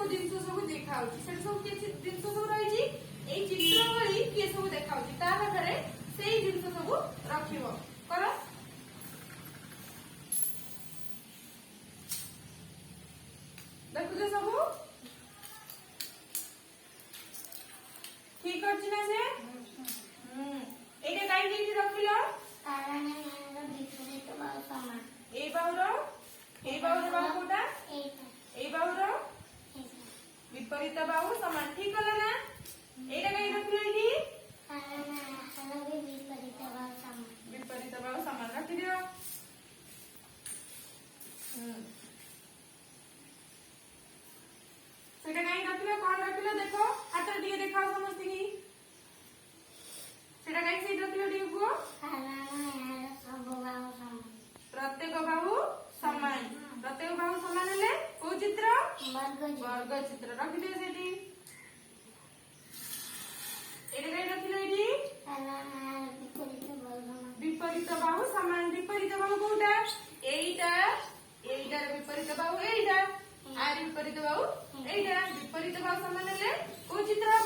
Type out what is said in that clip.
को जिनस सब देखा से सब जिनस सब रही चित्र भली किए सब देखा पाखे से जिनस सब रखिब कर देखुच सब ठीक अच्छी ना से एटा कहीं रखिल ए बाहुर बाहु कोटा ए बाहुर विपरीत बाहु समान ठीक है ना एटा कहीं रखिल ये विपरीत बाहु समान रखि दियो सेटा कहीं रखिल कौन रखिल देखो हाथ टिके देखाओ समस्त की सेटा कहीं से रखिल टिके को प्रत्येक बाहु समान प्रत्येक बाहु समान हेले को चित्र वर्ग चित्र रखि दियो सेठी एटा कहीं रखिल एठी विपरीत बाहु समान विपरीत बाहु कोटा एटा एटार विपरीत बाहु एटा आर विपरीत बाहु एटा विपरीत बाहु समान हेले को चित्र